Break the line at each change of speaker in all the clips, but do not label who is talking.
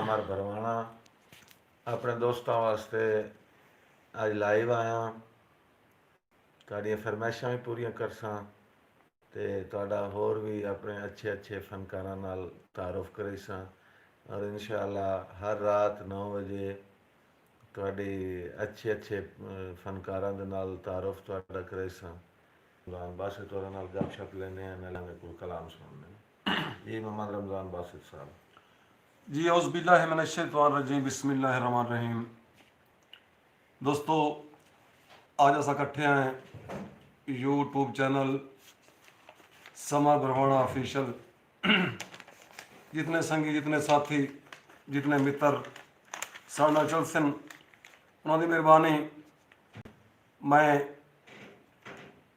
Summer भरवाना अपने दोस्तों वास्ते अज लाइव आया तुहाड़ियां फरमाइशां भी पूरियां करसां ते तुहाडा होर भी अपने अच्छे अच्छे फनकारां नाल तारुफ करैसां और इंशाअल्लाह हर रात 9 बजे तुहाडी अच्छे अच्छे फनकारां दे नाल तारुफ तुहाडा करैसां बासित होरां नाल गपशप लेने नाले कोई कलाम सुनने जी मोहम्मद रमज़ान बासित साहब
जी औज़ुबिल्लाहिमिनश्शैतानिर्रजीम बिस्मिल्लाहिर्रहमानिर्रहीम। दोस्तों आज अस इकट्ठे हैं यूट्यूब चैनल समर भरवाना ऑफिशियल। जितने संगी जितने साथी जितने मित्र साढ़े नाल चल सन उन्होंने की मेहरबानी। मैं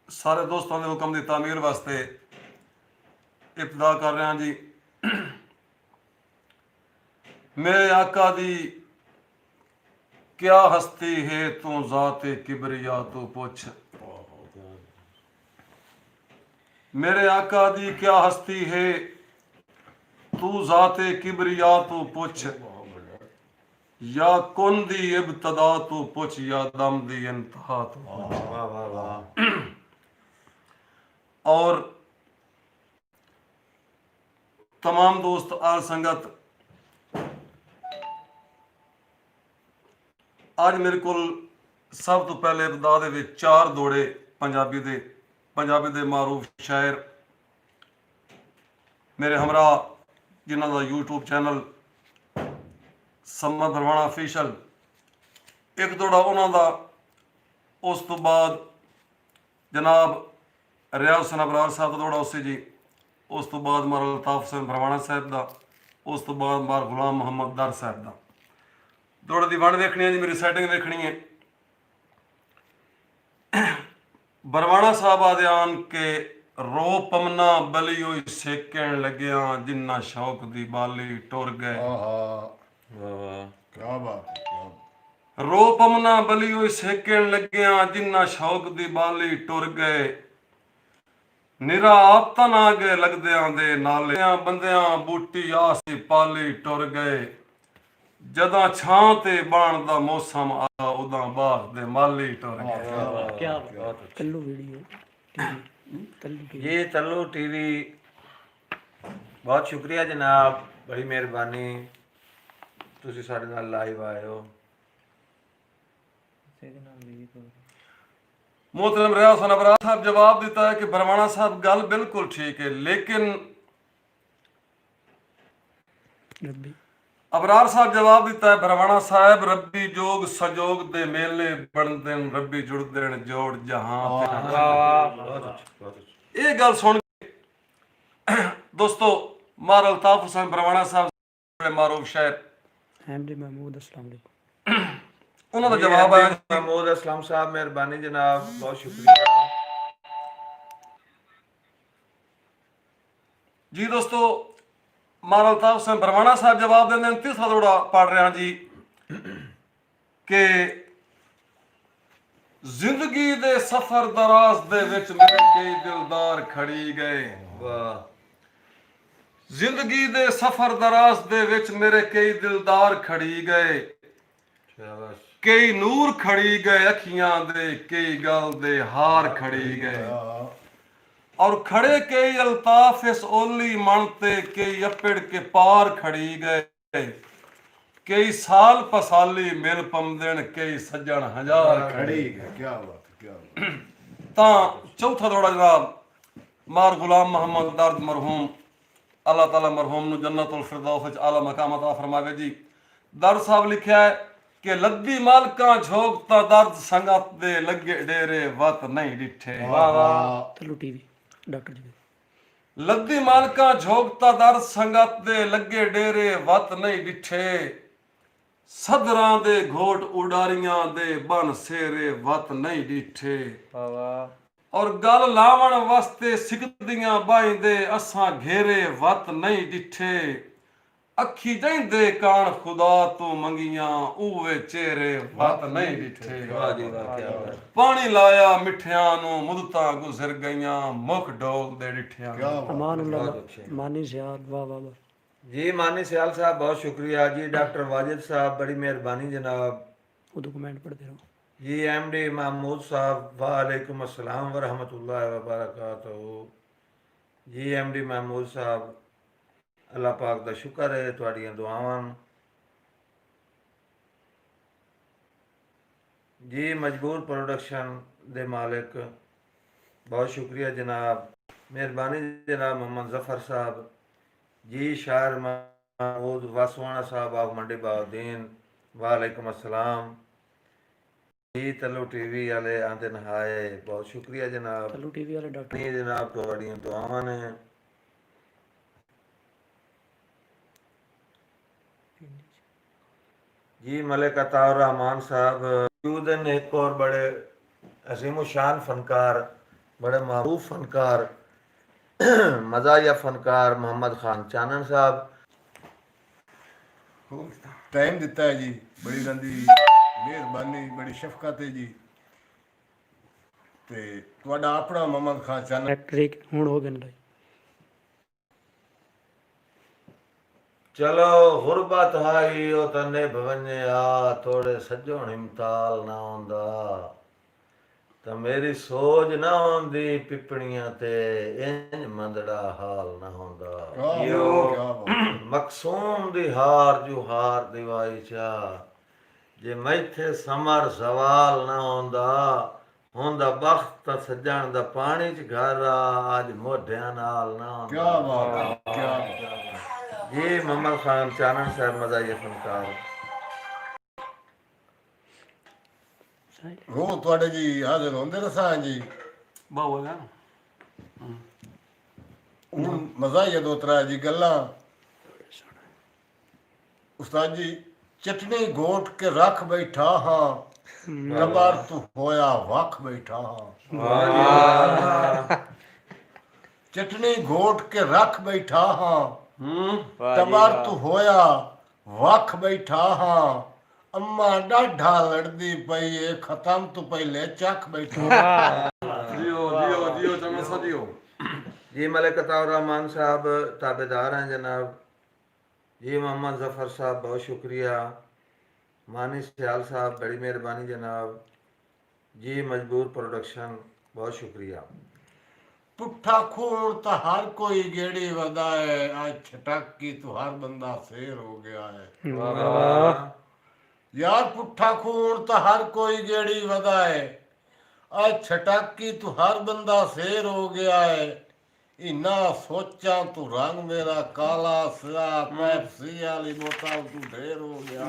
सारे दोस्तों के हुक्म की तामीर वास्ते इब्तिदा कर रहा जी। मेरे आका दी क्या हस्ती है तू ज़ाते किबरिया तू पुछ। मेरे आका दी क्या हस्ती है तू ज़ाते किबरिया तू पुछ। या कुन दी इब्तदा तू पुछ या दम दी इंतहा तू पुछ। और तमाम दोस्त आल संगत आज मेरे को सब तो पहले इब्तदा दे विच चार दौड़े पंजाबी दे मारूफ शायर मेरे हमरा जिन्हों का यूट्यूब चैनल समर भरवाना ऑफिशियल एक दौड़ा उन्हों का, उस तो बाद जनाब रियाज हुसैन अबरार साहब का दौड़ा उसे जी, उस तो बाद मारा अल्ताफ हुसैन भरवाना साहब का, उस तो बाद मार गुलाम मोहम्मद दर साहब का दौड़े की वंड देखनी है जी। मेरी सैटिंग देखनी है। बरवाना साहब आदे आन के रो पमना बलियो सेकण लग्या जिन्ना शौक दी बाली टुर गए।
क्या बात है।
रो पमना बलियो सेकण लग्या जिन्ना शौक दी बाली टुर गए। निरा आप तन आ गए लगदियां दे नाले बंदियां बूटी आसी पाली टुर गए। जदा छां ते बाण दा मौसम आ उदा बाहर दे माली टुर गए।
क्या तल्लू वीडियो टीवी
ये तल्लू टीवी बहुत शुक्रिया जनाब, बड़ी मेहरबानी तुसी साडे नाल लाइव आए हो।
मोहतरम रियाज हुसैन अबरार साहब जवाब देता है कि बरवाना साहब गल बिल्कुल ठीक है, लेकिन
रब्बी
अबरार साहब जवाब देता है बरवाना साहब रब्बी जोग सजोग दे मेले बनदे रब्बी जुड़दे जोड़ जहां ये गल सुन के दोस्तों मार अल्ताफ हुसैन बरवाना साहब मारूफ शायर
हमदी महमूद अस्सलाम वालेकुम
उन्होंने जवाब आया
महमूद असलम साहब मेहरबानी जनाब, बहुत शुक्रिया
जी। दोस्तों मार अल्ताफ हुसैन बरवाना साहब जवाब देंगे। तीसरा दौड़ा पढ़ रहा जी कि जिंदगी दे सफर दराज दे विच मेरे कई दिलदार खड़ी गए। जिंदगी दे सफर दराज दे विच मेरे कई दिलदार खड़ी गए। कई नूर खड़ी गए अखियां दे, कई गल दे हार खड़ी गए। और खड़े कई अल्ताफ इस ओली मनते, कई अपेड़ के पार खड़ी गए। कई साल पसाली मिल पमदन, कई सज्जन हजार खड़ी गए।
क्या बात है, क्या बात।
ता चौथा दौड़ा जनाब मार गुलाम मोहम्मद दर्द मरहूम अल्लाह ताला मरहूम नु जन्नतुल फिरदौस विच आला मकाम अता फरमावे जी। दर्द साहब लिखिया है कि लद्दी मालका झोंकता दर्द संगत दे लगे डेरे वत नहीं डिठे।
तल्लू टीवी डॉक्टर जी
लद्दी मालका झोंकता दर्द संगत दे लगे डेरे वत नहीं डिठे। सदरां दे घोट उडारियां दे बन सेरे वत नहीं डिठे। और गल लावण वास्ते सिकदियां बाइंदे असां घेरे वत नहीं डिठे। अखी जैंदे कान खुदा तू मंगियां उवे चेहरे वत नहीं डिठे। पानी लाया मिठियां नु मुदतां गुजर गईयां मुख डोल दे डिठियां।
अमानुल्लाह मानी ज़ियाद वाह वाह वाह
जी मानी सियाल साहब बहुत शुक्रिया जी। डॉक्टर वाजिद साहब बड़ी मेहरबानी जनाब।
उर्दू कमेंट पढ़ते रहो।
जी MD महमूद साहब वालेकुम अस्सलाम व रहमतुल्लाहि व बरकातहू। जी MD महमूद साहब अल्लाह पाक दा शुक्र है तुहाड़ियां दुआवां। जी मजबूर प्रोडक्शन दे मालिक बहुत शुक्रिया जनाब। मेहरबानी जनाब मोहम्मद जफ़र साहब। जी शायर महमूद वासवाना साहब ऑफ मंडी बहाउद्दीन वालेकुम अस्सलाम। जी तल्लू TV वाले आंदे नहाए बहुत शुक्रिया जनाब।
तल्लू टीवी वाले डॉक्टर
नहीं जनाब तुहाड़ियां दुआवां ने। जी मलिक अताउर रहमान साहब मौजूद हैं। एक और बड़े अजीम शान फनकार बड़े मरूफ फनकार मज़ाहिया फनकार मोहम्मद खान चानन साहब।
टाइम दिता है जी, बड़ी रंदी मेहरबानी, बड़ी शफकत है जी। ते तुहाडा अपना मोहम्मद खान चानन
इलेक्ट्रिक हुण हो गए लाइव।
चलो गुरबत हाई ओ तने भवने आ थोड़े सजो हिमताल ना होंदा तो मेरी सोच ना होंदी पिपणियां ते इंज मंदड़ा हाल ना होंदा।
क्या बात।
मकसूम दी हार जू हार दिवाई चा जे मैथे समर सवाल ना होंदा होंदा बख्त सजण दा पानी च घर आ अज मोढियां नाल ना
क्या
होंदा।
बात है, क्या बात है।
जी मोहम्मद खान चानन साहब मज़ाहिया फनकार।
रोज तुहाडे जी हाजिर होंदे रसां जी।
बाबा है
ਹੁਣ ਮਜ਼ਾਹੀਆ ਦੋ ਤਰਾ ਜੀ ਗੱਲਾਂ। ਉਸਤਾਦ ਜੀ ਚਟਨੀ ਘੋਟ ਕੇ ਰੱਖ ਬੈਠਾ ਹਾਂ ਟਬਰ ਤੂੰ ਹੋਇਆ ਵੱਖ ਬੈਠਾ ਹਾਂ।
वाह जी वाह।
ਚਟਨੀ ਘੋਟ ਕੇ ਰੱਖ ਬੈਠਾ ਹਾਂ
हम्म
ਟਬਰ ਤੂੰ ਹੋਇਆ ਵੱਖ ਬੈਠਾ ਹਾਂ। ਅੰਮਾ ਡਾਢਾ ਲੜਦੀ ਪਈ ਏ ਖਤਮ ਤੋਂ ਪਹਿਲੇ ਚੱਖ ਬੈਠਾ।
जियो जियो जियो चमन सा जियो।
जी मलिक अताउर रहमान साहब ताबेदार हैं जनाब। जी मोहम्मद जफ़र साहब बहुत शुक्रिया। मानी सियाल साहब बड़ी मेहरबानी जनाब। जी मजबूर प्रोडक्शन बहुत शुक्रिया।
ਪੁੱਠਾ ਖੂਨ ਤਾਂ ਹਰ ਕੋਈ ਗੇੜੀ ਵਧਾਏ ਅੱਜ ਛਟਕ ਕੀ ਤੂੰ ਹਰ ਬੰਦਾ ਫੇਰ ਹੋ ਗਿਆ ਹੈ।
वाह
ਯਾਰ ਪੁੱਠਾ ਖੂਨ ਤਾਂ ਹਰ ਕੋਈ ਗੇੜੀ ਵਧਾਏ ਅੱਜ ਛਟਕ ਕੀ ਤੂੰ ਹਰ ਬੰਦਾ ਫੇਰ ਹੋ ਗਿਆ ਹੈ। ਇਨਾ ਸੋਚਾਂ ਤੂੰ ਰੰਗ ਮੇਰਾ ਕਾਲਾ ਸਿਆ ਪੈਪਸੀ ਵਾਲੀ ਬੋਤਲ ਤੂੰ ਢੇਰ ਹੋ ਗਿਆ।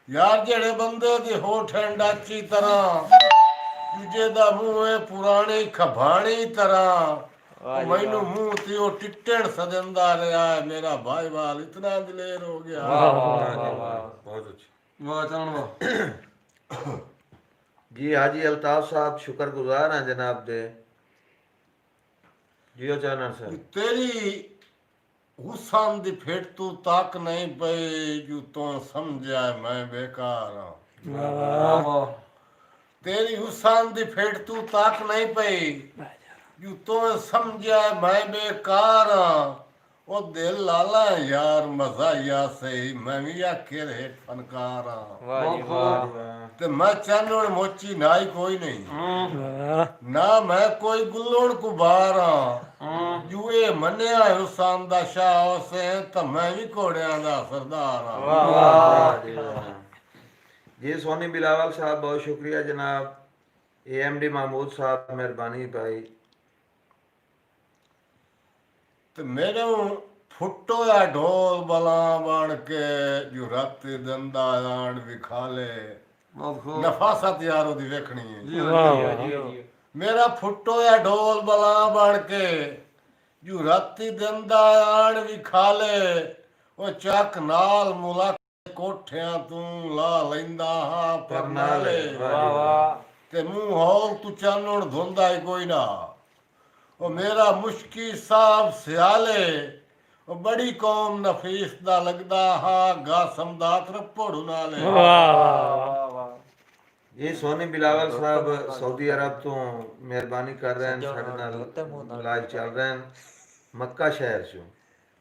ਯਾਰ ਜਿਹੜੇ ਬੰਦੇ ਦੀ ਹੋਠ ਡਾਚੀ ਤਰ੍ਹਾਂ ਦੂਜੇ ਦਾ ਮੂੰਹ ਹੈ ਪੁਰਾਣੀ ਖਬਾਣੀ ਤਰ੍ਹਾਂ ਮੈਨੂੰ ਮੂੰਹ ਤੇ ਉਹ ਟਿੱਟਣ ਸਦੰਦਾ ਰਿਹਾ ਹੈ। ਮੇਰਾ ਭਾਈ ਵਾਲ ਇਤਨਾ ਦਲੇਰ ਹੋ ਗਿਆ।
बहुत अच्छी।
वाह चमन वाह।
जी हाजी अल्ताफ साहब शुक्रगुजार हैं जनाब दे। जियो चानन साहब।
तेरी हुसन ਦੀ ਫੇਟ ਤੂੰ ਤੱਕ ਨਹੀਂ ਪਈ ਜੂ ਤੋਂ ਸਮਝਿਆ ਮੈਂ ਬੇਕਾਰ ਹਾਂ।
वाह वाह।
ਤੇਰੀ ਹੁਸਨ ਦੀ ਫੇਟ ਤੂੰ ਤੱਕ ਨਹੀਂ ਪਈ ਜੂ ਤੋਂ ਸਮਝਿਆ ਮੈਂ ਬੇਕਾਰ ਹਾਂ। ਉਹ ਦਿਲ ਲਾਲਾ ਯਾਰ ਮਜ਼ਾਇਆ ਸਹੀ ਮੈਂ ਵੀ ਆਖੇ ਰਹੇ ਫਨਕਾਰ ਹਾਂ।
वाह जी वाह।
ਤੇ ਮੈਂ ਚਾਨਣ ਮੋਚੀ ਨਾਈ ਕੋਈ ਨਹੀਂ
वाह
ਨਾ ਮੈਂ ਕੋਈ ਗੁੱਲਣ ਕੁਬਾਰ ਹਾਂ। ਜੂ ਇਹ ਮੰਨਿਆ ਹੁਸਨ ਦਾ ਸ਼ਾਹ ਹੁਸੈਨ ਤਾਂ ਮੈਂ ਵੀ ਘੋੜਿਆਂ ਦਾ ਸਰਦਾਰ ਹਾਂ।
वाह जी वाह। जी सोनी बिलावल साहब बहुत शुक्रिया जनाब। AMD महमूद साहब मेहरबानी भाई।
ਤੇ ਮੇਰੇ ਫੁੱਟੋਇਆ ਢੋਲ ਬਲਾਂ ਬਣ ਕੇ ਜੋ ਰਾਤੀ ਦੰਦਾ ਆਣ ਵਿਖਾਲੇ
बहुत खूब।
ਨਫਾਸਤ ਯਾਰ ਉਹਦੀ ਵੇਖਣੀ ਹੈ।
जियो
ਮੇਰਾ ਫੁੱਟੋਇਆ ਢੋਲ ਬਲਾਂ ਬਣ ਕੇ ਜੋ ਰਾਤੀ ਦੰਦਾ ਆਣ ਵਿਖਾਲੇ ਉਹ ਚੱਕ ਨਾਲ ਮੁਲਾ ਕੋਠਿਆਂ ਤੂੰ ਲਾ ਲੈਂਦਾ ਹਾਂ ਪਰਨਾਲੇ।
वाह वाह।
ਤੇ ਮੂੰਹ ਹੌਲ ਤੂੰ ਚਾਨਣ ਧੁੰਦਾ ਹੀ ਕੋਈ ਨਾ। ਉਹ ਮੇਰਾ ਮੁਸ਼ਕੀ ਸਾਹਿਬ ਸਿਆਲੇ ਉਹ ਬੜੀ ਕੌਮ ਨਫੀਸ ਦਾ ਲੱਗਦਾ ਹਾਂ ਗਾਸਮ ਦਾ ਤਰਪੜੂ ਨਾਲੇ।
ये सोनी बिलावल साहब सऊदी अरब तो मेहरबानी कर रहे हैं साडे नाल लाइव चल रहे हैं मक्का शहर चो।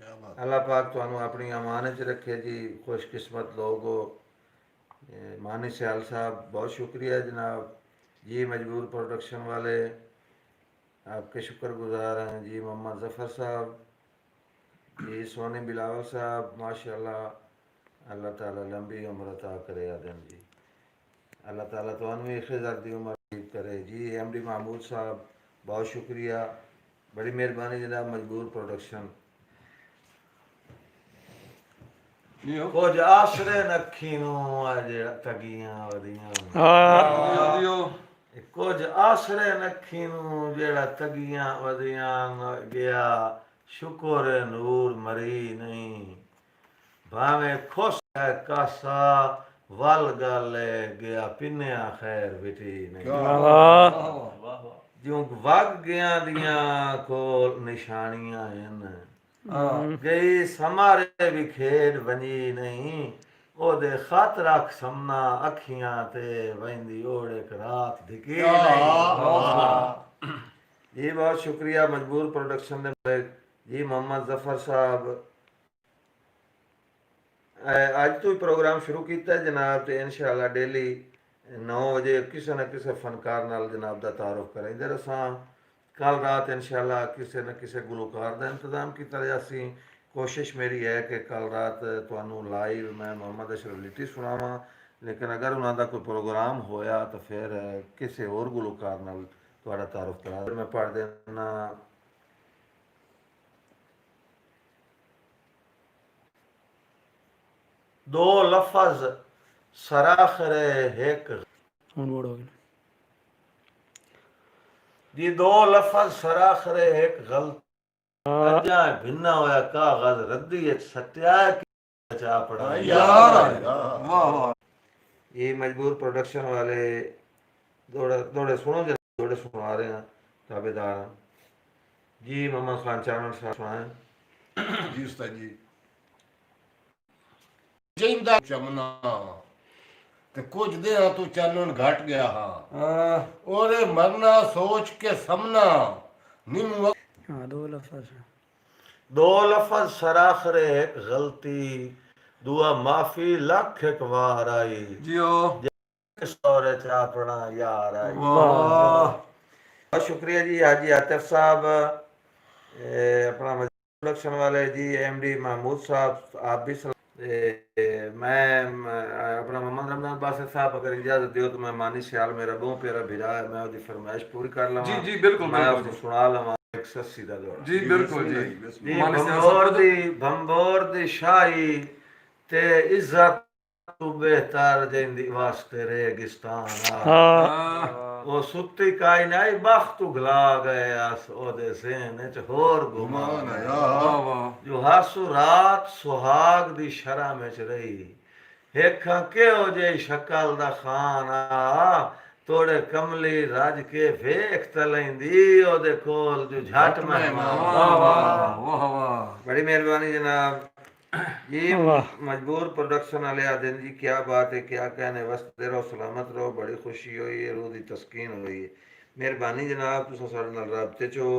क्या बात।
अल्लाह पाक ਤੁਹਾਨੂੰ ਆਪਣੀ ਅਮਾਨਤ 'ਚ ਰੱਖੇ ਜੀ खुशकिस्मत लोग हो। मानी सयाल साहब बहुत शुक्रिया जनाब जी, मजबूर प्रोडक्शन वाले आपके शुक्रगुजार हैं जी। मोहम्मद ज़फ़र साहब जी, सोनी बिलावल साहब माशाल्लाह, अल्लाह ताला लंबी उम्र अता करे आदम जी। अल्लाह ताला तुहानू भी खिज़र दी उम्र नसीब करे जी। MD महमूद साहब बहुत शुक्रिया, बड़ी मेहरबानी जनाब मजबूर प्रोडक्शन।
जी हो
कुछ आसरे नखी नू अज तगियां वदियां
ਹਾਂ
जी हो
कुछ आसरे नखी नू जेड़ा तगियां वदियां गया शुक्र नूर मरी नहीं भावे खुश है कासा वल गल गया पिन्या खैर बिठी नहीं
ਵਾਹ
ज्यों वग गया दियां कोल निशानियां हैं गई समारे भी खेड बनी नहीं ओदे खत रख समना अखियां ते वंदी ओड़ एक रात दिखी नहीं जी। बहुत शुक्रिया मजबूर प्रोडक्शन दे मालिक जी मोहम्मद ज़फ़र साहब। अज तो ही प्रोग्राम शुरू किया जनाब, तो इंशाअल्लाह डेली 9 बजे किसी न किसी फनकार नाल जनाब का तारुफ करेंगे रसां। कल रात इंशाअल्लाह किसी न किसी गुलकार का इंतजाम किया जासी। कोशिश मेरी है कि कल रात तुहानू लाइव मैं मोहम्मद अशरफ लिट्टी सुनावां, लेकिन अगर उन्होंने कोई प्रोग्राम होया तो फिर किसी होर गुलकार नाल तुहाड़ा तारुफ करा। मैं पढ़ देना दो लफज सराखरे एक
ਹੁਣ ਮੋੜ ਹੋ ਗਿਆ
जी। दो लफज सराखरे एक गलत अजा भिन्ना होया कागज रद्दी सत्या चा पड़ा
यार वाह वाह
ये मजबूर प्रोडक्शन वाले दौड़े दौड़े सुनो जो दौड़े सुना रहे हैं ताबेदार जी। मोहम्मद खान चानन साहब सुनाए
जी उस्ताद जी। जिंदा चमना ते कुछ देर तू चानन घट गया हाँ ओरे मरना सोच के समना निम
ਹਾਂ ਦੋ ਲਫ਼ਜ਼
दो लफज सराखरे एक गलती दुआ माफी लख एक वार आई
जी हो
सौरे चा अपना यार आई।
वाह
बहुत शुक्रिया जी हाजी आतिफ साहब, अपना प्रोडक्शन वाले जी। MD महमूद साहब आप भी मैं अपना मोहम्मद रमजान बासित साहब अगर इजाजत दियो तो मैं मानी सियाल मेरा बहु पेरा भिरा है, मैं उसकी फरमाइश पूरी कर लवां।
जी जी बिल्कुल
मैं
बिल्कुल
उसको सुना लवां एक सस्सी दा दौर
जी बिल्कुल जी
जी।
मानी सियाल
भंबोर दी शाही ते इज्जत तू बेहतर जेंदी वास्ते रेगिस्तान आ।
ਹਾਂ
वो सुत्ती काई नाई बख्त उगला गए आस ओदे सेन च होर गुमान है
वाह वाह
जो हासु रात सुहाग दी शरा में च रही हेखा केहो जे शक्ल दा खान आ तोड़े कमली राज के वेख तलैंदी ओदे कोल जो झट मेहमान।
वाह वाह वाह वाह
बड़ी मेहरबानी जनाब ये
वाह।
मजबूर प्रोडक्शन वाले आदिन जी, क्या बात है, क्या कहने। वस्त रहो, सलामत रहो, बड़ी खुशी हुई है, रूह दी तस्कीन हुई है। मेहरबानी जनाब तुसां साडे नाल राबते च हो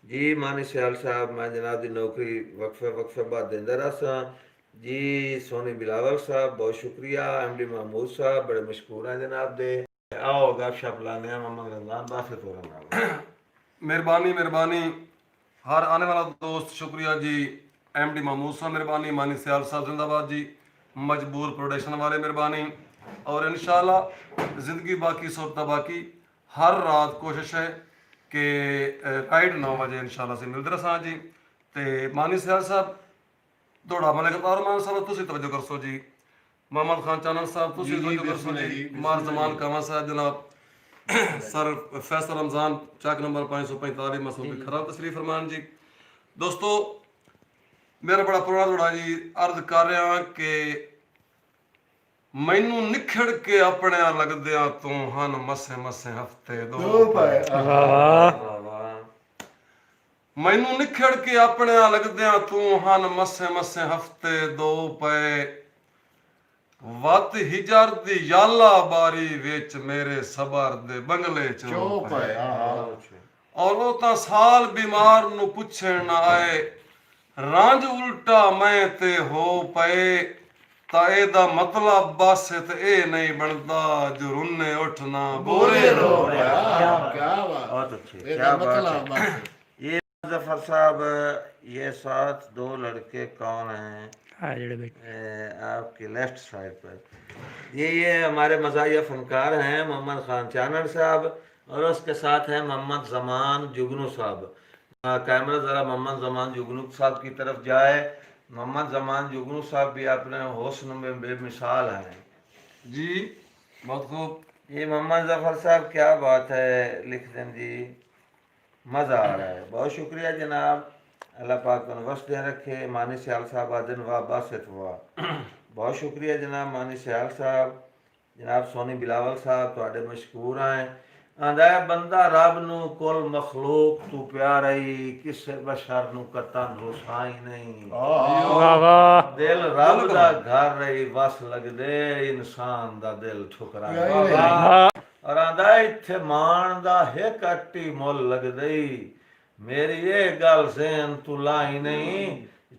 जी। मानी सियाल साहब मैं जनाब दी नौकरी वक्फे बाद देंदा रहा जी। सोनी बिलावल साहब बहुत शुक्रिया। MD महमूद साहब बड़े मशकूर हैं जनाब दे। आओ गपशप लाने मोहम्मद रमजान बासित हो रहा।
मेहरबानी मेहरबानी हर आने वाला दोस्त शुक्रिया जी। MD महमूद साहब मेहरबानी, मानी सियाल साहब जिंदाबाद जी, मजबूर प्रोडक्शन वाले मेहरबानी। और इंशाल्लाह ज़िंदगी बाकी सोता बाकी हर रात कोशिश है कि राइट 9 बजे इंशाल्लाह से मिलते रहा जी। तो मानी सियाल साहब दौड़ा मलिक और मान साहब तुसी तवज्जो करसो जी। मोहम्मद खान चानन साहब तुसी तवज्जो करसो जी। मार जमान कामा साहब जनाब सर फैसल रमजान चक नंबर 545 मसूद खराब तशरीफ फरमान जी। दोस्तों मेरा बड़ा पुराना जोड़ा जी अर्ज कर रहा कि मैनू निखड़ के अपने लगदे तू हन मसे मसे हफ्ते दो पए मैनू निखड़ के अपने लगदे तू हन मसे मसे हफ्ते दो पए वत हिजर दी याला बारी विच मेरे सबर दे बंगले चो पए और वो तां साल बीमार नू पुछण ना आए ਰਾਂਝ ਉਲਟਾ ਮੈਂ ਤੇ ਹੋ ਪਏ ਤਾਂ ਇਹਦਾ ਮਤਲਬ ਬਸ ਤੇ ਇਹ ਨਹੀਂ ਬਣਦਾ ਜੋ ਰੁੰਨੇ ਉੱਠਣਾ ਬੋਰੇ ਰੋ
क्या बात
बहुत अच्छे,
ये
क्या बात
मतलब
है।
बात है।
ये जफर साहब, ये साथ दो लड़के कौन हैं?
हाँ जड़े बेटे
आपकी लेफ्ट साइड पर ये हमारे मज़ाहिया फनकार हैं, मोहम्मद खान चानड़ साहब, और उसके साथ हैं मोहम्मद जमान जुगनू साहब। कैमरा ज़रा मोहम्मद जमान जुगनू साहब की तरफ जाए। मोहम्मद जमान जुगनू साहब भी अपने हुस्न में बेमिसाल हैं
जी। बहुत खूब।
ये मोहम्मद जफर साहब, क्या बात है, लिख दें जी, मज़ा आ रहा है। बहुत शुक्रिया जनाब, अल्लाह पाक तंदुरुस्त रखे। मानी सियाल साहब आदिन वाह बासित वाह, बहुत शुक्रिया जनाब मानी सियाल साहब। जनाब सोनी बिलावल साहब तुहाडे मशकूर हैं। आंदा है बंदा रब नू कुल मखलूक तू प्यारा ही, किसे बशर नू कतन रुसाई नहीं।
वाह वाह
दिल रब दा घर रही वस लगदे, इंसान दा दिल ठुकरा। और आंदा इत्थे मान दा हिक अट्टी मुल लगदई, मेरी ये गल सेन तू लाई नहीं।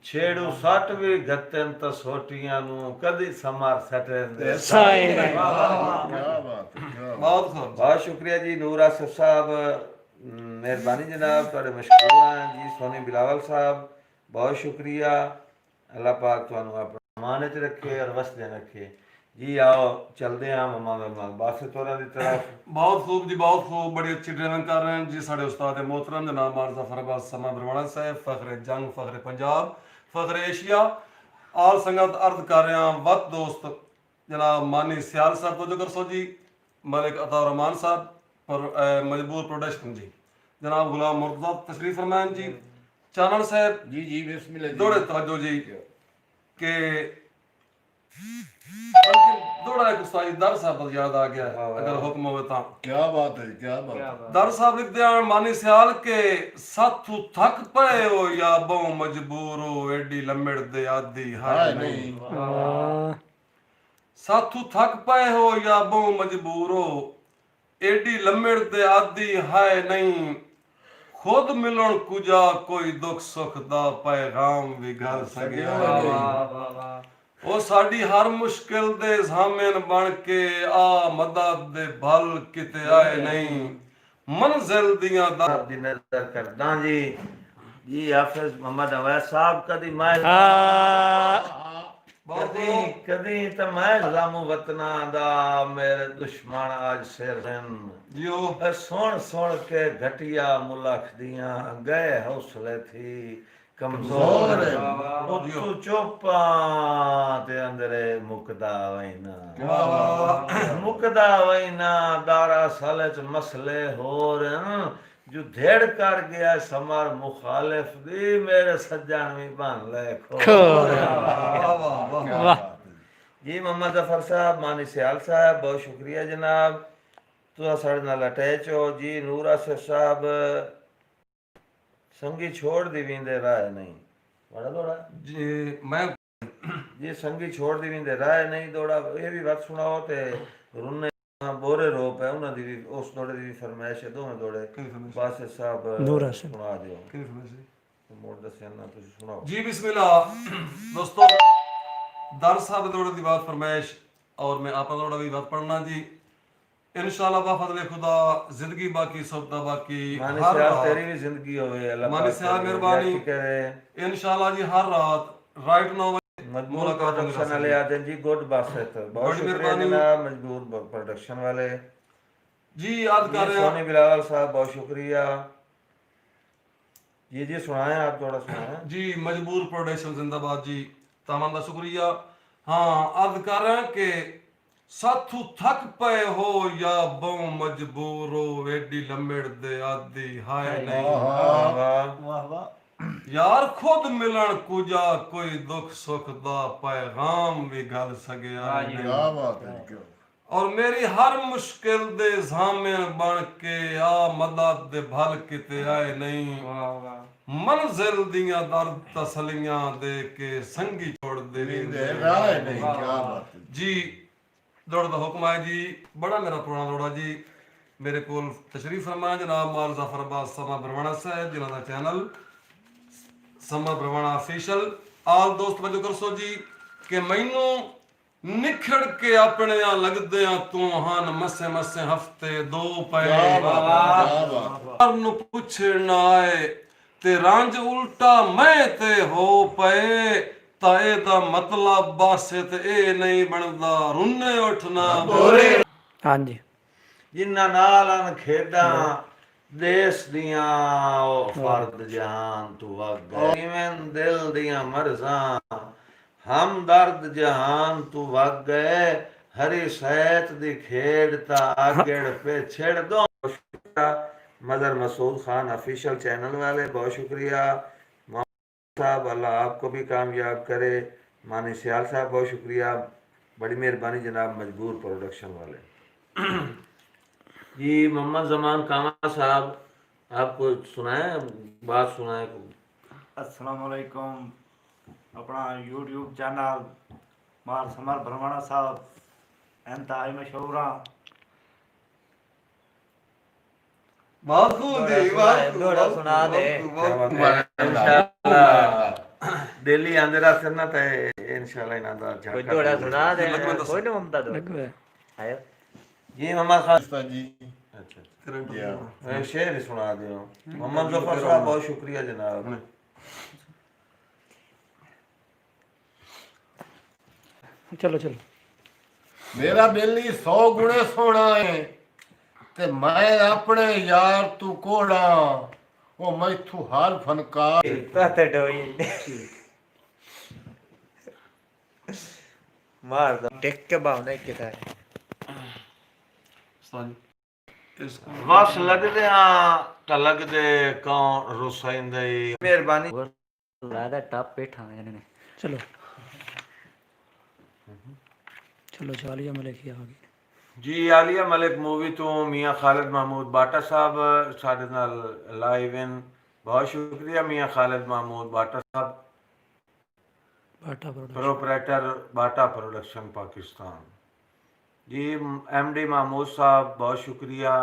छेड़ू सट भी गत्तन त सोटियां नू कदी समार सटेंदे
साई नहीं।
क्या बात है, क्या बात है।
बहुत खूब।
बहुत शुक्रिया जी नूर आसिफ साहब, मेहरबानी जनाब, तुहाडे मशकूर हैं जी। सोनी बिलावल साहब बहुत शुक्रिया, अल्लाह पाक तुहानू अपने अमान च रखे और वसदे रखे जी। आओ चलते हैं मोहम्मद बासित होरां दी तरफ।
बहुत खूब जी, बहुत खूब। बड़ी अच्छी ड्राइविंग कर रहे हैं जी साढ़े उस्ताद मोहतरम जनाब मारजा फरबाज समा बरवाना साहब, फखरे जंग, फखरे पंजाब, फखरे एशिया। आल संगत अर्ज कर रहे हैं वत दोस्त जनाब मानी सियाल साहब तो जो कर सो जी, मलिक अता रहमान साहब पर मजबूर प्रोडक्शन जी, जनाब गुलाम मुर्तज़ा तशरीफ फरमान जी, चानन साहब
जी जी बिस्मिल्लाह जी।
दौड़े तवज्जो जी के बल्कि दौड़ा एक उस्ताद जी दर साहब याद आ गया है, अगर हुक्म हो ता
क्या बात है, क्या बात है।
दर साहब लिखते हैं मानी सियाल के साथू थक पए हो या बहु मजबूर हो, एडी लम्बड़ दे आदि हाय
हाय
नहीं।
नहीं।
वाह
साथू थक पए हो या बहु मजबूर हो, एडी लम्बड़ दे आदि हाय नहीं। खुद मिलन कुजा कोई दुख सुख दा पैगाम भी घर सगिया। ਉਹ ਸਾਡੀ ਹਰ ਮੁਸ਼ਕਿਲ ਦੇ ਜ਼ਾਮਿਨ ਬਣ ਕੇ ਆ ਮਦਦ ਦੇ ਭਲ ਕਿਤੇ ਆਏ ਨਹੀਂ। ਮੰਜ਼ਿਲ ਦੀਆਂ ਦਰ
साहब दी नजर करदा जी। जी हाफिज मोहम्मद अवैस साहब कदी मैं कदी कदी तो मैं लामू वतना दा मेरे दुश्मन आज सिर हैं।
ਜਿਓ
सुन सुन के घटिया मुलख दियां गए हौसले थी कमजोर। तू चुप्पा ते अंदरे मुकदा वैना, मुकदा वैना दारा साले च मसले होर जो धेड़ कर गया समर मुखालिफ दी, मेरे सज्जन भी बन ले खोर।
वाह
जी मोहम्मद जफर साहब, मानी सियाल साहब बहुत शुक्रिया जनाब, तुसा साढ़े नाल अटैच हो जी। नूर आसिफ साहब संगी छोड़ दी वींदे राह नहीं बड़ा दौड़ा
ਜੀ ਮੈਂ
जी, संगी छोड़ दी वींदे राह नहीं दौड़ा। ये भी बात सुनाओ ते रुन्ने बोरे रोप है उन्हां दी भी उस दौड़े दी भी फरमाइश है, दोवें दौड़े बासित साहब
नूर आसिफ।
सुना दियो। मोड़ दस्या ना तुसी सुनाओ
जी बिस्मिल्लाह दोस्तों, दर साहब दौड़े की बात फरमाइश और मैं आप दौड़ा भी बात पढ़ना जी। इंशाल्लाह बा फजले खुदा जिंदगी बाकी सबदा बाकी
मानी
हर
साहब
रात
तेरी भी जिंदगी होवे, अल्लाह
मानी
पाक
साहब
तेरी
मेहरबानी।
रियायत करे।
इंशाल्लाह जी हर रात राइट 9
मजबूर
मुलाकात होगी
प्रोडक्शन
रात
वाले
में।
आते हैं जी, गुड बासित बहुत
बड़ी
शुक्रिया
मेहरबानी।
जनाब मजबूर प्रोडक्शन वाले
जी याद कर
जी।
रहे हैं
सोनी बिलावल साहब बहुत शुक्रिया जी। जी सुनाएं आप, थोड़ा सुनाएं
जी। मजबूर प्रोडक्शन जिंदाबाद जी, तमाम का शुक्रिया। हाँ अर्ज कर रहे हैं कि साथू थक पे हो या बहु मजबूर हो, एडी लम्बड़ दे आदि हाय नहीं।
वाह वाह।
यार खुद मिलन कुजा कोई दुख सुख दा पैगाम भी गल सगया नहीं।
क्या बात है, क्या
और मेरी हर मुश्किल दे ज़ामिन बन के आ मदद दे भल किते आए नहीं। मंजिल दियां दर तसलियां दे के संगी छोड़ दे
वींदे राह नहीं। क्या बात है।
जी। दौड़ दा हुक्म है जी, बड़ा मेरा पुराना दौड़ा जी। मेरे कोल तशरीफ फरमा जनाब माल जाफर अब्बास समा बरवाना साहब, जिन्हां दा चैनल ਸਮਾਂ ਪ੍ਰਵਾਣਾ ਅਫੀਸ਼ੀਅਲ ਆਲ ਦੋਸਤ ਵਜੋਂ ਕਰਸੋ ਜੀ ਕਿ ਮੈਨੂੰ ਨਿਖੜ ਕੇ ਆਪਣਿਆਂ ਲੱਗਦਿਆਂ ਤੂੰ ਹਨ ਮਸੇ ਮਸੇ ਹਫਤੇ ਦੋ ਪਏ ਵਾਹ ਨੂੰ ਪੁੱਛੇ ਨਾ ਆਏ ਤੇ ਰੰਜ ਉਲਟਾ ਮੈਂ ਤੇ ਹੋ ਪਏ ਤਾਂ ਇਹਦਾ ਮਤਲਬ ਬਾਸੇ ਤੇ ਇਹ ਨਹੀਂ ਬਣਦਾ ਰੁੰਨੇ ਉੱਠਣਾ ਬੋਲੇ
ਹਾਂਜੀ
ਜਿਨ੍ਹਾਂ ਨਾਲ ਹਨ ਖੇਡਾਂ ਦੇਸ ਦੀਆਂ ਉਹ ਫਰਦ ਜਹਾਨ ਤੂੰ ਵਗ ਕਿਵੇਂ ਦਿਲ ਦੀਆਂ ਮਰਜ਼ਾਂ ਹਮਦਰਦ ਜਹਾਨ ਤੂੰ ਵਗ ਗਏ ਹਰੀ ਸਹਿਤ ਦੀ ਖੇਡ ਤਾਂ ਆਗੜ पे छेड़ दो मदर मसूद खान ऑफिशियल चैनल वाले बहुत शुक्रिया साहब अल्लाह आपको भी कामयाब करे मानी सियाल साहब बहुत शुक्रिया बड़ी मेहरबानी जनाब मजबूर प्रोडक्शन वाले जी मोहम्मद जमान कामा साहब आपको सुनाए बात सुनाए
अस्सलाम वालेकुम अपना यूट्यूब चैनल मार समर भरवाना साहब इंतहाई मशहूर हाँ
बहुत खूब दी
थोड़ा सुना दे।
डेली आंदे रास्ते ना ते इंशाल्लाह इना दा
कोई थोड़ा सुना दे
लगभग
कोई नहीं ममता दो
ਲੱਗ ਹੋਇਆ
आयो
जी मोहम्मद खान
जी
अच्छा शेर ही सुना दियो मोहम्मद जफर साहब बहुत शुक्रिया जनाब
ਚਲੋ ਚਲੋ
मेरा बेली 100 गुणे सोना है ते मैं अपने यार तू कोड़ा ओ मैथू हर फनकार
पता डोई मार दो टेक के भावना किता है
इसको
बस लगदे आ लगदे कौन रुसैंदे
मेहरबानी लादा टॉप पे ठा ने
ਚਲੋ ਚਲੋ ਚਾਲੀਆ ਮਲੇਕੀ ਆ ਗਈ
जी आलिया मलिक मूवी तो मियाँ खालिद महमूद बाटा साहब साडे नाल लाइव इन बहुत शुक्रिया मियाँ खालिद महमूद बाटा साहब
ਬਾਟਾ ਪ੍ਰੋਡਕਸ਼ਨ
प्रोपरेटर बाटा प्रोडक्शन पाकिस्तान जी एमडी महमूद साहब बहुत शुक्रिया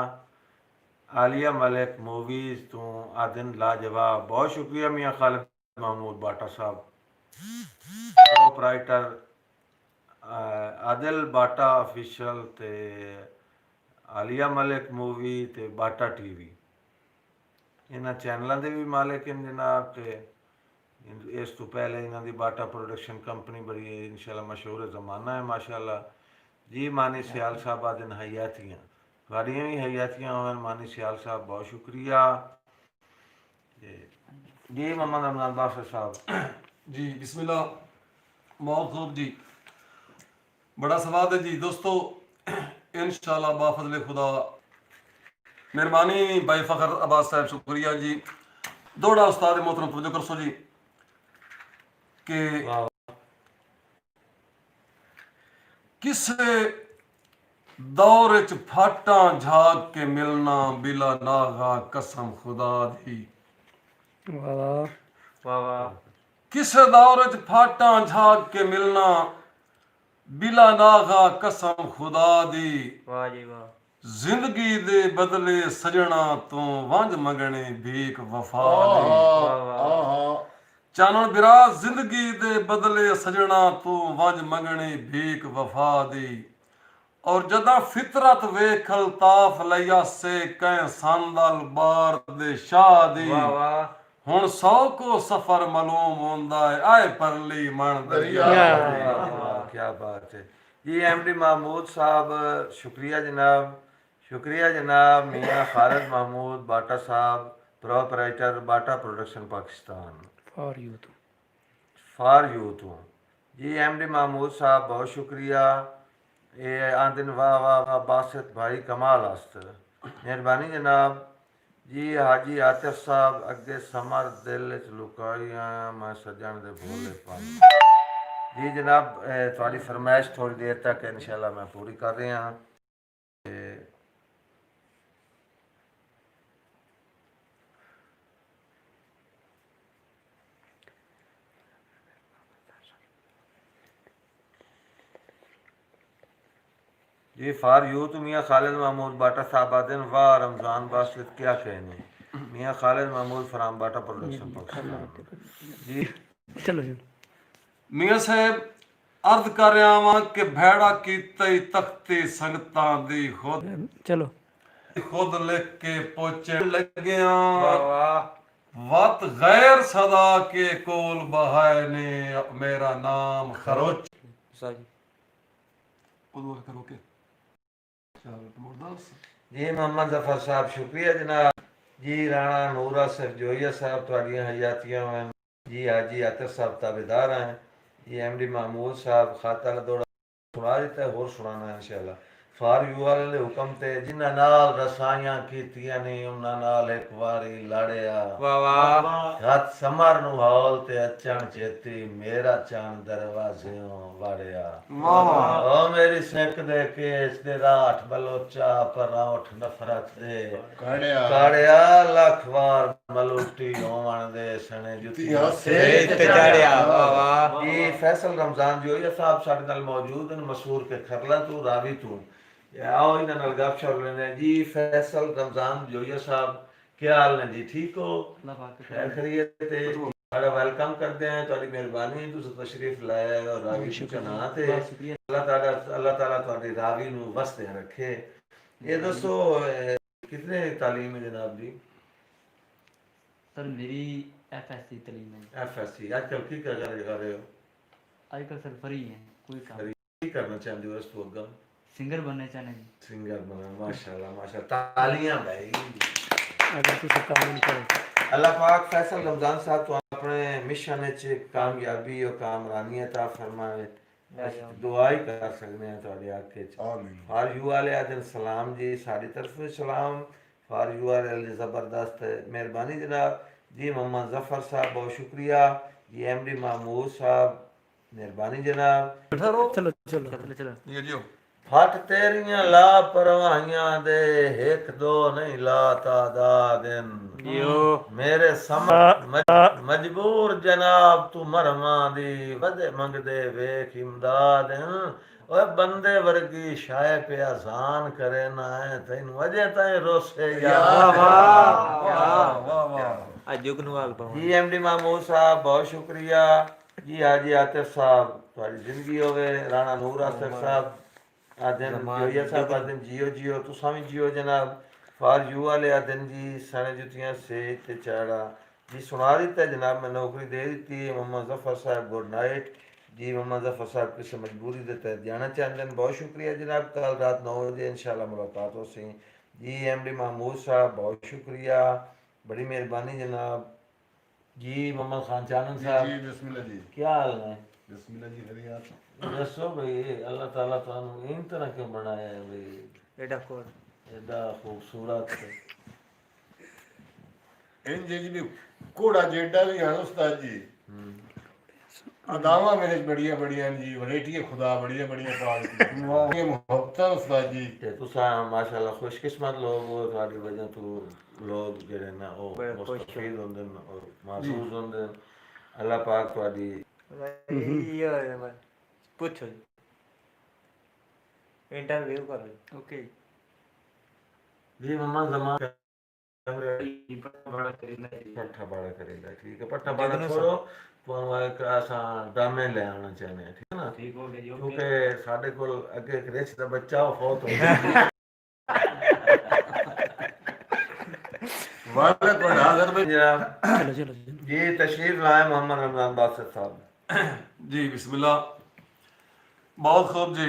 आलिया मलिक मूवीज तो आदिन लाजवाब बहुत शुक्रिया मियाँ खालिद महमूद बाटा साहब प्रोपराइटर आदिल बाटा ऑफिशियल ते आलिया मलिक मूवी ते बाटा टीवी इन्हां चैनलों के भी मालिक हैं जनाब ते इस तो पहले इन्हां दी बाटा प्रोडक्शन कंपनी बड़ी इंशाल्लाह मशहूर ज़माना है माशाल्लाह जी मानी सियाल साहब आदिन हयातियाँ गाड़ियाँ भी हयातियाँ हों मानी सियाल साहब बहुत शुक्रिया जी मोहम्मद रमजान बाफर साहब
जी बिस्मिल्लाह बहुत खूब जी बड़ा सवाद है जी दोस्तों इंशाल्लाह बाफजल खुदा मेहरबानी भाई फ़खर अब्बास साहब शुक्रिया जी दौड़ा उस्ताद मोहतरम तवज्जो कर सो जी कि किसे दौर च फाटा झाग के मिलना बिला नागा कसम खुदा दी
ਵਾਹ ਵਾਹ
वाह वाह
किसे दौर च फाटा झाग के मिलना बिला नागा कसम खुदा दी
वाह जी वाह
जिंदगी दे बदले सजना तो वंज मंगने भीख वफा दी चानन बिरा जिंदगी दे बदले सजना तो वंज मंगने भीख वफा दी और जदा फितरत वेखल ताफ लिया से कै सांदल बार दे शाह दी
वाह वाह
हुण 100 को सफर मालूम होंदा है आए परली मन दरिया
क्या बात है जी एमडी महमूद साहब शुक्रिया जनाब मियाँ खालिद महमूद बाटा साहब proprietor Bata production Pakistan
for youth
for youth हूँ जी एमडी महमूद साहब बहुत शुक्रिया ये आंदिन वाह वाह वाह बासित भाई कमाल आस्त मेहरबानी जनाब जी हाजी आतिफ साहब अगे समर दिल च लुकाई आया मैं सजन दे भोले पानी जी जनाब थोड़ी फरमाइश थोड़ी देर तक इंशाल्लाह मैं पूरी कर रहा हाँ जी फार यूथ मियाँ खालिद महमूद बाटा साहबादिन वाह रमज़ान बासित क्या कहने मियाँ खालिद महमूद फराम बाटा प्रोडक्शन पाकिस्तान
ਜੀ
चलो चलो
ਮੀਆਂ ਸਾਹਿਬ ਅਰਜ਼ ਕਰ ਰਿਹਾ ਵਾਂ ਕਿ ਭੈੜਾ ਕੀਤੀ ਤਖਤੀ ਸੰਗਤਾਂ ਦੀ
चलो
ਖੁਦ ਲਿਖ ਕੇ ਪੋਚੇ ਲੱਗਿਆ ਵਤ ਗੈਰ ਸਦਾ ਕੇ ਕੋਲ ਬਹਾਏ ਨੇ ਮੇਰਾ ਨਾਮ ਖਰੋਚ ਉਦੋਂ ਕਰੋ ਕੇ ਚਲ ਮੁਰਦਾਸ
जी मोहम्मद जफर साहब शुक्रिया जनाब जी राणा नूरा सरजोइया साहब थोड़ियाँ हयातियाँ हैं जी हाजी आतर साहब ताबेदार हैं जी एमडी महमूद साहब खाता दौड़ा सुना देता है होर सुनाना है इंशाल्लाह फार युवा वाले हुक्म ते जिन्ना नाल रसाइयां कीतियां नहीं उन्ना नाल एक वारी लड़िया वाह वाह हथ समर नु हाल ते अचन चेती मेरा चांद दरवाज़ियों वाड़िया वाह वाह ओ मेरी सिक दे केस दे राठ बलोचा पर उठ नफरत दे काड़िया लख वार मलूटी होवन दे सने जुतियां से ते चढ़िया वाह वाह जी फैसल रमजान जोइया साहब साडे नाल मौजूद हैं मशहूर के खरला तू रावी तू आओ इन्हां नाल गपशप लेने जी फैसल रमजान जोइया साहब क्या हाल ने जी ठीक हो खैर खैरियत ते बड़ा वेलकम करते हैं ਤੁਹਾਡੀ ਮਿਹਰਬਾਨੀ ਤੁਸੀਂ ਤਸ਼ਰੀਫ ਲਾਇਆ और रावी शुक्राना ते अल्लाह ताला ਤੁਹਾਡੀ ਰਾਵੀ ਨੂੰ ਵਸਤੇ ਰੱਖੇ ये दसो कितने तालीम है जनाब जी
सर मेरी FSC तलीम है।
एफएससी आजकल की कर रहे हो
आजकल सर फ्री है, कोई काम
की करना चाहते हो इस तो अगम
सिंगर बनने चाहने जी।
सिंगर बना माशाल्लाह माशाल्लाह तालियां भाई
अगर तुम काम नहीं करो
अल्लाह पाक फैसल रमजान साहब तो अपने मिशन च कामयाबी और कामरानी अता फरमाए दुआ ही कर सकते हैं ਤੁਹਾਡੇ ਆਕੇ ਚ ਆਮੀਨ ਫਾਰ ਯੂ ਵਾਲੇ ਆਦਨ ਸਲਾਮ ਜੀ ਸਾਡੀ ਤਰਫ से सलाम फॉर यू वाले ज़बरदस्त मेहरबानी जनाब जी मोहम्मद जफर साहब बहुत शुक्रिया जी एमडी महमूद साहब मेहरबानी जनाब
चलो चलो
चलो चलो
ये जियो
फट तेरियां लापरवाहियां दे एक दो नहीं ला तादादिन मेरे मजबूर जनाब तू मरमा दी वदे मंगदे वेख इमदाद ओए बंदे वर्गी शाय पे आसान करे ना है तैनू अजे ताई रोसे यार
वाह वाह
आज जुग नु आग पाऊं
जी एमडी महमूद साहब बहुत शुक्रिया जी हाजी आतिफ साहब तुम्हारी जिंदगी होवे राणा नूर आतिफ साहब आदन जोइया साहब आदन जियो जियो तुसा भी जियो जनाब फार यू वाले आदन जी सारे जुतियां से ते चाड़ा जी सुना देता है जनाब मैं नौकरी दे दी है मोहम्मद जफर साहब गुड नाइट जी मोहम्मद जफर साहब किसी मजबूरी देता है जाना चाहते हैं बहुत शुक्रिया जनाब कल रात 9 बजे इंशाल्लाह मुलाकात हो सी जी एमडी महमूद साहब बहुत शुक्रिया बड़ी मेहरबानी जनाब जी मोहम्मद खान चानन साहब
जी बिस्मिल्लाह जी
क्या हाल है
बिस्मिल्लाह जी खैरियत
दसो भाई अल्लाह ताला तुहानू इन तरह क्यों बनाया है भाई
एडा कोड
एडा खूबसूरत
इन जी भी कोड़ा जेडा भी है उस्ताद जी अदावा मेरे बढ़िया बढ़िया जी वैरायटी खुदा बढ़िया बढ़िया पाल ये मोहब्बत उस्ताद जी
ते तुसा माशाल्लाह खुशकिस्मत लोग हो ਤੁਹਾਡੀ वजह तो लोग ਜਿਹੜੇ ਨਾ ਉਹ ਮੁस्तफीद ਹੁੰਦੇ ਨੇ ਔਰ महसूस ਹੁੰਦੇ ਨੇ अल्लाह पाक ਤੁਹਾਡੀ
ये पूछो इंटरव्यू करो ओके
जी मम्मा जमा
बड़ा करीना
पट्ठा बाड़ा करेगा ठीक है पट्ठा बाड़ा छोड़ो ਤੁਹਾਨੂੰ ਇੱਕ ਆਸਾਂ ਡਰਾਮੇ ਲੈ ਆਉਣਾ ਚਾਹੁੰਦੇ ਆ ਠੀਕ ਹੈ ਨਾ
ठीक हो गया जी
ਕਿਉਂਕਿ ਸਾਡੇ ਕੋਲ ਅੱਗੇ ਇੱਕ ਰਿਸ਼ ਦਾ ਬੱਚਾ ਉਹ ਫੌਤ ਹੋ ਗਿਆ
वाले को हाजिर में
जनाब
चलो चलो
जी तशरीफ लाए मोहम्मद रमजान बादशाह साहब
जी बिस्मिल्लाह बहुत खूब जी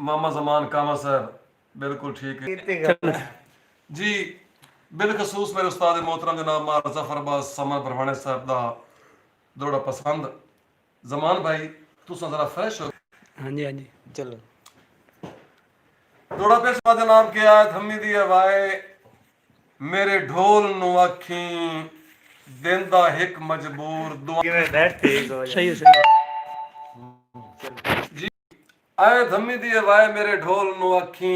मामा जमान कामा सर बिल्कुल ठीक है जी बिलखसूस मेरे उस्ताद मोहतरम जनाब मार जफर अब्बास समर परवाने साहब दा दौड़ा पसंद जमान भाई तुसा जरा फ्रेश हो
हाँ जी हाँ जी
चलो
दौड़ा पेश जनाब के आए थम्मी दी हवाए मेरे ढोल नु अखी देंदा हिक मजबूर दुआ
सही है सही है
आए धम्मी दी हवाए मेरे ढोल नु अखी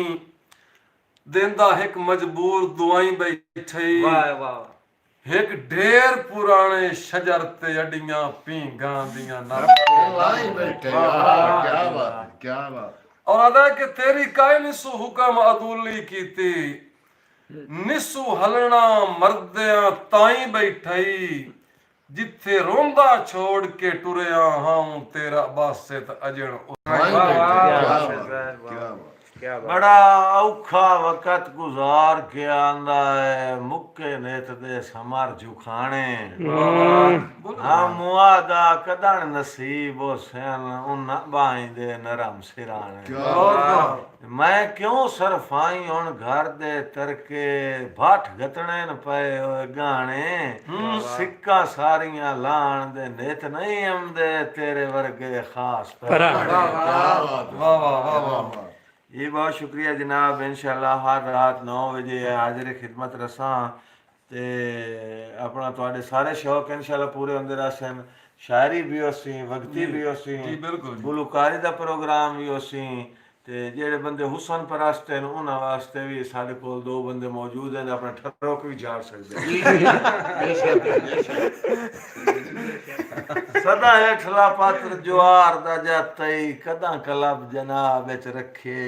देंदा हिक मजबूर दुआई बैठी
वाह वाह
एक ढेर पुराने शजर ते अडियां पींगां दियां ना
लाई बैठे क्या बात क्या बात
और अदा कि तेरी काई निसु हुक्म अदूली कीती निसु हलना मर्दियां ताई बैठाई ਜਿੱਥੇ ਰੋਂਦਾ ਛੋੜ ਕੇ ਟੁਰਿਆ ਹਾਂ ਤੇਰਾ ਬਾਸਿਤ ਅਜਣ
ਬੜਾ ਔਖਾ ਵਕਤ ਗੁਜ਼ਾਰ ਕੇ ਆਂਦਾ ਹੈ ਮੁੱਕੇ ਨਿਤ ਦੇ ਸਮਰ ਝੁਖਾਣੇ ਹਾਂ ਮੁਆ ਦਾ ਕਦਣ ਨਸੀਬ ਹੁਸੈਨ ਉਹਨਾਂ ਬਾਈ ਦੇ ਨਰਮ ਸਿਰਾਣੇ ਮੈਂ ਕਿਉਂ ਸਰਫਾਈ ਹੁਣ ਘਰ ਦੇ ਤਰਕੇ ਭੱਠ ਗਤਣੇ ਨ ਪਏ ਹੋਏ ਗਾਣੇ ਸਿੱਕਾ ਸਾਰੀਆਂ ਲਾਣ ਦੇ ਨਿਤ ਨਹੀਂ ਆਉਂਦੇ ਤੇਰੇ ਵਰਗੇ ਖਾਸ
ਵਾਹ ਵਾਹ ਵਾਹ
जी बहुत शुक्रिया जनाब इंशाल्लाह हर रात 9 बजे हाजिर खिदमत रसा ते अपना तुहाडे सारे शौक इंशाल्लाह पूरे होंदे रहसन शायरी भी होसी वक्ती भी होसी
जी बिल्कुल
गुलकारी दा प्रोग्राम भी होसी ते जेड़े बंदे हुसन परस्त हैं उन्हां वास्ते भी साडे कोल 2 बंदे मौजूद हैं अपना ठरोक भी झाड़ सकदे सदा हेठला पात्र जुआर दा जातई कदा कलब जनाब विच रखे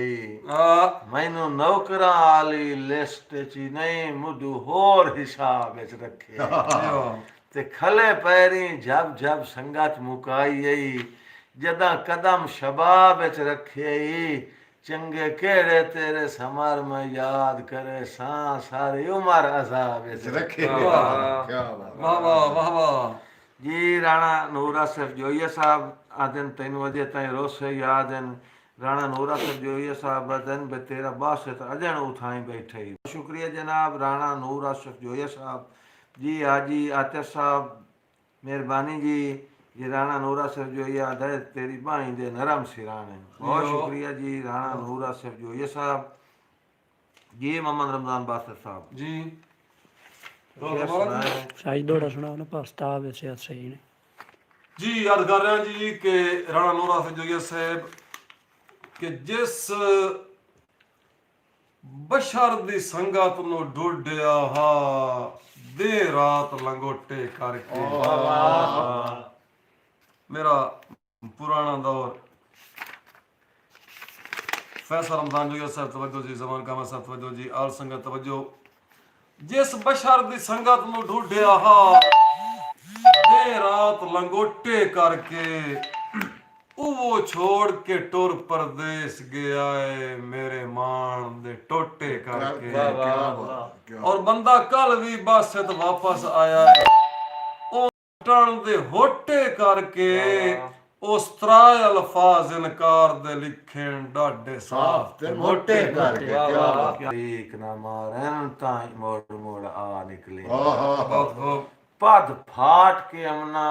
मैनू नौकरां आली लिस्ट च नहीं मुडू होर हिसाब विच रखे ते खले पैरी जब जब संगत मुकाई जदा कदम शबाब विच रखे चंगे केड़े तेरे समर में याद करे सारी उम्र अजाब विच रखे
वाह वाह वाह वाह
जी राणा नूर आसिफ जोइया साहब आदन 3 बजे ताईं रोसे यादन राणा नूर आसिफ जोइया साहब आदन बे तेरा बासित अजन उठाई बैठे शुक्रिया जनाब राणा नूर आसिफ जोइया साहब जी हाजी आतिफ साहब मेहरबानी जी जी राणा नूर आसिफ जोइया दे तेरी बाई दे नरम सिराने बहुत शुक्रिया जी राणा नूर आसिफ जोइया साहब जी मोहम्मद रमजान बासित साहब
जी
शायद दौड़ा सुनाओ ना पास्ता वैसे सही ने
जी याद कर रहे हैं जी कि राणा नूर आसिफ जोइया साहब कि जिस बशर दी संगत नु ढूंढिया हा दे रात लंगोटे करके मेरा पुराना दौर फैसल रमजान जोइया साहब तवज्जो जी जमान कामा साहब तवज्जो जी आल संगत तवज्जो जिस बशर दी संगत नु ढूंढिया हा दे रात लंगोटे करके वो छोड़ के टुर परदेस गया है मेरे मान दे टोटे करके और बंदा कल भी बासित वापस आया है ओ टन दे होटे करके उस त्राय अल्फाज इनकार दे लिखे डाडे साफ ते मोटे करके
एक ना मारन ताई मोड़ मोड़ आ निकले
बहुत खूब
पद फाट के अमना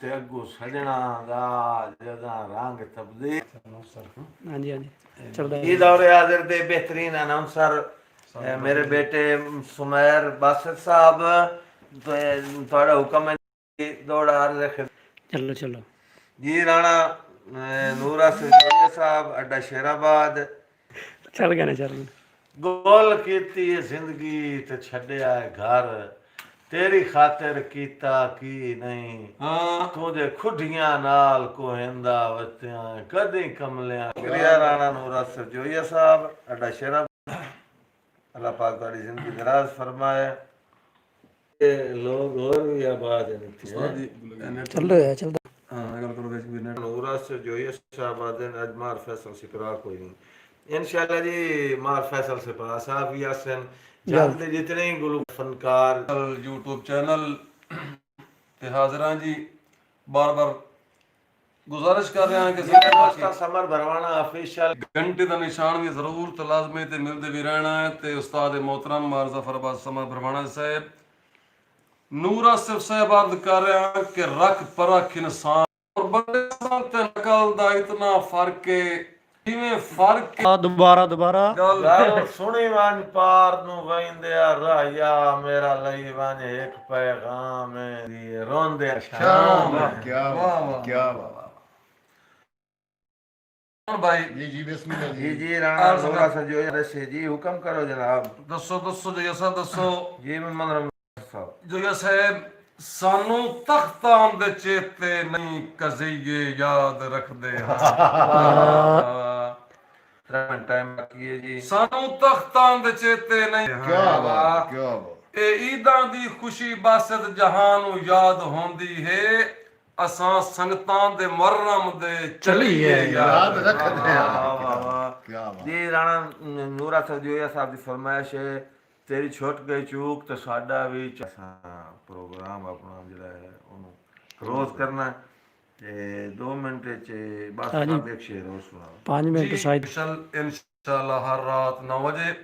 ते अगू सजना दा जदा रंग तब्दील
हाँ जी चलदा
ये दौरे हाजिर दे बेहतरीन अनाउंसर मेरे बेटे सुमैर बासित साहब थोड़ा हुक्म है दौड़ हाजिर रखे
चलो चलो
जी राणा नूर आसिफ जोइया साहब अड्डा शेराबाद
चल गए चल
गोल कीती जिंदगी ते छड्या घर तेरी खातिर कीता की नहीं तू दे खुडियां नाल कोहिंदा वत्तियां कदी कमलियां क्रिया राणा नूर आसिफ जोइया साहब अड्डा शेराबाद अल्लाह पाक तुम्हारी जिंदगी दराज फरमाए ये लोग और भी आबाद हैं
चल रहा है चलदा
नूर आसिफ जोइया साहब आदन अजमार फैसल सिकरा कोई नहीं इंशाल्लाह जी मार फैसल से पास आप यासन जानते जितने ही गुरु फनकार
यूट्यूब चैनल ते हाजिरां जी बार बार गुजारिश कर रहे हैं कि
दोस्ता समर भरवाना ऑफिशियल
घंटे का निशान भी जरूर ते लाजमी ते मिलते भी रहना है ते उस्ताद मोहतरम मार जफरबाद समर भरवाना साहब नूर आसिफ साहब अर्ज कर रहे हैं कि रख परख इंसान और बंदे ते नकल दा इतना फर्क है किवें फर्क
दोबारा
गल सुनी वन पार नु वैंदे राया मेरा लई वन एक पैगाम है रोंदे शाम
क्या बात
भाई
जी बिस्मिल्लाह
जी राणा नूर आसिफ जोइया से जी हुक्म करो जनाब
दसो जो ऐसा दसो
जी मोहम्मद साहब
जो साहब सानू तख्तां दे चेते नहीं कज़िये याद रखदे
टाइम बाकी है जी
सानू तख्तां दे चेते नहीं
क्या बात
ਇਹ ਈਦਾਂ ਦੀ ਖੁਸ਼ੀ ਬਾਸਤ ਜਹਾਨ ਨੂੰ ਯਾਦ ਹੁੰਦੀ ਹੈ ਅਸਾਂ ਸੰਗਤਾਂ ਦੇ ਮੁਹਰਮ ਦੇ ਚੱਲੀਏ
ਯਾਦ
ਯਾਰ
ਰੱਖਦੇ ਆ
क्या जी राणा नूरा सरजोया साहब की फरमाइश है तेरी छुट गई चूक तो साडा भी प्रोग्राम अपना जिहड़ा है ਉਹਨੂੰ रोज करना ते 2 मिनट च बस
हाँ जी।
आप एक शेर और सुनाओ
5 ਮਿੰਟ ਸ਼ਾਇਦ
इंशाल्लाह हर रात 9 बजे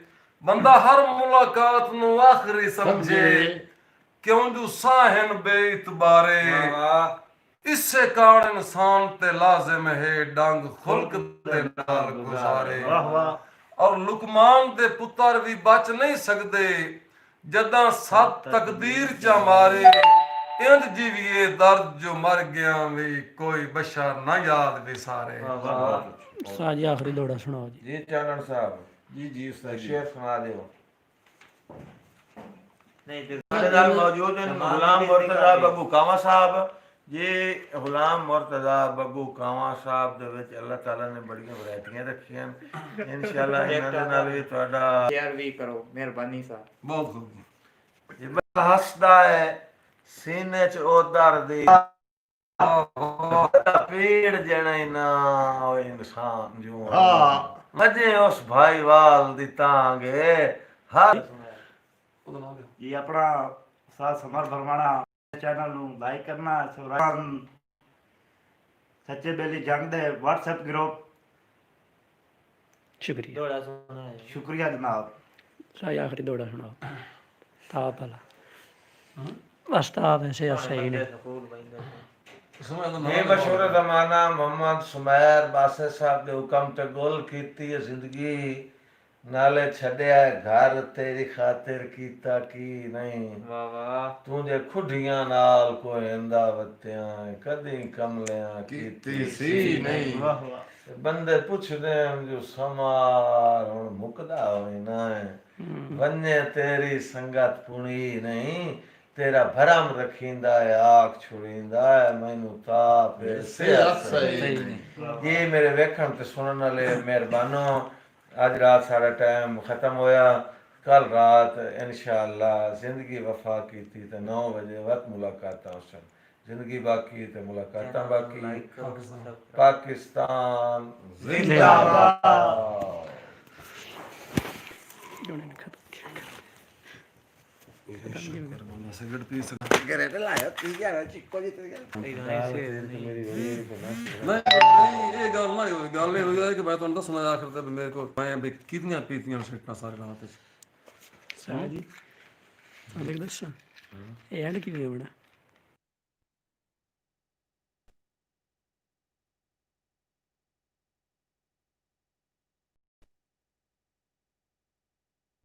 ਬੰਦਾ ਹਰ ਮੁਲਾਕਾਤ ਨੂੰ ਆਖਰੀ ਸਮਝੇ ਕਿਉਂ ਜੋ ਸਾਹਨ ਬੇਇਤਬਾਰੇ ਇਸੇ ਕਾਰਨ ਇਨਸਾਨ ਤੇ ਲਾਜ਼ਮ ਹੈ ਡੰਗ ਖੁਲਕ ਦੇ ਨਾਲ ਗੁਜ਼ਾਰੇ
ਵਾਹ ਵਾਹ
ਔਰ ਲੁਕਮਾਨ ਦੇ ਪੁੱਤਰ ਵੀ ਬਚ ਨਹੀਂ ਸਕਦੇ ਜਦਾਂ ਸਤ ਤਕਦੀਰ ਚ ਮਾਰੇ ਇੰਜ ਜੀਵੀਏ ਦਰਦ ਜੋ ਮਰ ਗਿਆ ਵੀ ਕੋਈ ਬਸ਼ਰ ਨਾ ਯਾਦ ਵੀ ਸਾਰੇ
ਸਾਜੀ ਆਖਰੀ ਦੋੜਾ ਸੁਣਾਓ ਜੀ
जी चानन साहब
ਜੀ ਜੀ ਉਸਤਾਦ ਜੀ
शेर सुना दो
नहीं तो
हमारे नाल मौजूद हैं गुलाम मुर्तजा बग्गू कावा साहब ये गुलाम मुर्तजा बग्गू कावा साहब ਦੇ ਵਿੱਚ ਅੱਲਾਹ ਤਾਲਾ ਨੇ ਬੜੀਆਂ ਵੈਰਾਈਟੀਆਂ ਰੱਖੀਆਂ ਇਨਸ਼ਾਅੱਲਾ ਇਹਨਾਂ ਦੇ ਨਾਲ ਵੀ ਤੁਹਾਡਾ
शेयर भी करो मेहरबानी सा
ਬਹੁਤ ਖੂਬ
ਇਹ ਬੰਦਾ ਹੱਸਦਾ ਹੈ ਸੀਨੇ 'ਚ ਉਹ ਦਰਦ ਪੀੜ ਜਣਾ ਨਾ ਉਹ ਇਨਸਾਨ ਜੋ
ਹਾਂ
ਮਜੇ ਉਸ ਭਾਈਵਾਲ ਦੀ ਤਾਂਗੇ ਹਰ
ਉਹਦਾ ਨਾਮ ਲਿਆ
ये अपना साथ समर भरवाना चैनल ਨੂੰ ਲਾਈਕ ਕਰਨਾ ਸਬਸਕ੍ਰਾਈਬ ਸੱਚੇ ਬੇਲੀ ਜੰਗ ਦੇ WhatsApp ਗਰੁੱਪ
ਸ਼ੁਕਰੀਆ
ਸ਼ੁਕਰੀਆ ਜਨਾਬ
ਸਾਜੀ ਆਖਰੀ ਦੋੜਾ ਸੁਣਾਓ ਤਾਂ ਭਲਾ ਬਸ ਤਾਂ ਵੈਸੇ ਸਹੀ ਨੇ
ਸਮਝ ਦਾ
ਇਹ ਮਸ਼ਹੂਰ ਜ਼ਮਾਨਾ ਮੁਹੰਮਦ ਸੁਮੈਰ ਬਾਸੇ ਸਾਹਿਬ ਦੇ ਹੁਕਮ ਤੇ ਗੁਲ ਕੀਤੀ ਹੈ ਜ਼ਿੰਦਗੀ ਨਾਲੇ ਛੱਡਿਆ ਘਰ ਤੇਰੀ ਖਾਤਰ ਕੀਤਾ ਕੀ ਨਹੀਂ
वाह वाह
ਤੂੰ ਜੇ ਖੁੱਡੀਆਂ ਨਾਲ ਕੋਈ ਇੰਦਾ ਵਤਿਆਂ ਕਦੀ ਕਮਲਿਆਂ ਕੀਤੀ ਸੀ ਨਹੀਂ
ਵਾਹ ਵਾਹ
ਤੇ ਬੰਦੇ ਪੁੱਛਦੇ ਹਨ ਜੋ ਸਮਾਰ ਹੁਣ ਮੁਕਦਾ ਹੋਈ ਨਾ ਹੈ ਵੰਨੇ ਤੇਰੀ ਸੰਗਤ ਪੁਣੀ ਨਹੀਂ ਤੇਰਾ ਭਰਮ ਰੱਖੀਂਦਾ ਹੈ ਆਖ ਛੁੜੀਂਦਾ ਹੈ ਮੈਨੂੰ ਤਾਪ ਸਿਆਸਤ
ਸਹੀ
ਇਹ ਮੇਰੇ ਵੇਖਣ ਤੇ ਸੁਣਨ ਵਾਲੇ ਮਿਹਰਬਾਨੋ ਅੱਜ ਰਾਤ ਸਾਡਾ ਟਾਈਮ ਖਤਮ ਹੋਇਆ ਕੱਲ ਰਾਤ ਇਨਸ਼ਾਅੱਲਾ ਜ਼ਿੰਦਗੀ ਵਫਾ ਕੀਤੀ ਤੇ 9 ਵਜੇ ਵਕਤ ਮੁਲਾਕਾਤਾਂ ਉਸ ਜ਼ਿੰਦਗੀ ਬਾਕੀ ਤੇ ਮੁਲਾਕਾਤਾਂ ਬਾਕੀ ਪਾਕਿਸਤਾਨ ਜ਼ਿੰਦਾਬਾਦ
ਜੁਣੇ ਨੇ ਖਤਮ
ਸਿਗਰਟ ਪੀ ਸਕ ਨਹੀਂ ਇਹ ਗੱਲ ਨਾ ਹੋਈ ਗੱਲ ਇਹ ਹੋਈ ਕਿ ਮੈਂ ਤੁਹਾਨੂੰ ਦੱਸਣਾ ਆਖਰ ਤੇ ਵੀ ਮੇਰੇ ਕੋਲ ਮੈਂ ਵੀ ਕਿੰਨੀਆਂ ਪੀਤੀਆਂ ਸਿਗਰਟਾਂ ਸਾਰੇ ਲਾਣਾ ਤੇ
ਸਾਜੀ ਅਲੱਗ ਦੱਸਾਂ ਇਹ ਐਂਡ ਕਿਵੇਂ ਹੋਣਾ